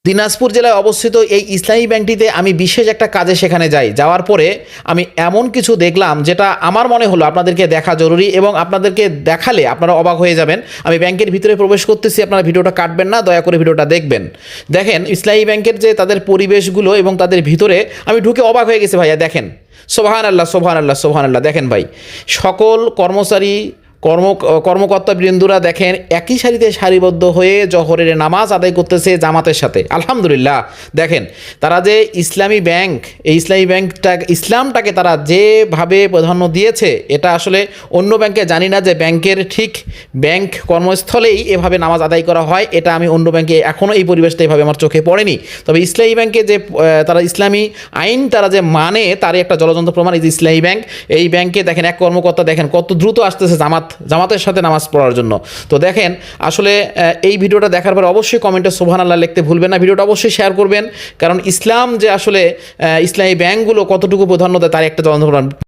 দিনাজপুর জেলায় অবস্থিত এই ইসলামী ব্যাংকটিতে আমি বিশেষ একটা কাজে সেখানে যাই। যাওয়ার পরে আমি এমন কিছু দেখলাম যেটা আমার মনে হলো আপনাদেরকে দেখা জরুরি এবং আপনাদেরকে দেখালে আপনারা অবাক হয়ে যাবেন। আমি ব্যাংকের ভিতরে প্রবেশ করতেছি, আপনারা ভিডিওটা কাটবেন না, দয়া করে ভিডিওটা দেখবেন। দেখেন ইসলামী ব্যাংকের যে তাদের পরিবেশগুলো এবং তাদের ভিতরে আমি ঢুকে অবাক হয়ে গেছি ভাইয়া। দেখেন সোবহান আল্লাহ সোবহান আল্লাহ সোবহান আল্লাহ। দেখেন ভাই, সকল কর্মচারী কর্মকর্তা বৃন্দরা দেখেন একই সারিতে সারিবদ্ধ হয়ে জোহরের নামাজ আদায় করতেছে জামাতের সাথে। আলহামদুলিল্লাহ। দেখেন তারা যে ইসলামী ব্যাংক, এই ইসলামী ব্যাংকটা ইসলামটাকে তারা যেভাবে প্রাধান্য দিয়েছে, এটা আসলে অন্য ব্যাংকে জানি না যে ব্যাংকের ঠিক ব্যাংক কর্মস্থলেই এভাবে নামাজ আদায় করা হয়। এটা আমি অন্য ব্যাংকে এখনও এই পরিবেশটা এভাবে আমার চোখে পড়েনি। তবে ইসলামী ব্যাংকে যে তারা ইসলামী আইন তারা যে মানে, তারই একটা জলযন্ত্র প্রমাণ এই যে ইসলামী ব্যাংক। এই ব্যাংকে দেখেন এক কর্মকর্তা দেখেন কত দ্রুত আসতেছে জামাতের সাথে নামাজ পড়ার জন্য। তো দেখেন আসলে এই ভিডিওটা দেখার পর অবশ্যই কমেন্টে সুবহানাল্লাহ লিখতে ভুলবেন না। ভিডিওটা অবশ্যই শেয়ার করবেন, কারণ ইসলাম যে আসলে ইসলামী ব্যাংকগুলো কতটুকু প্রাধান্য দেয় তার একটা জলযন্ত্র প্রমাণ।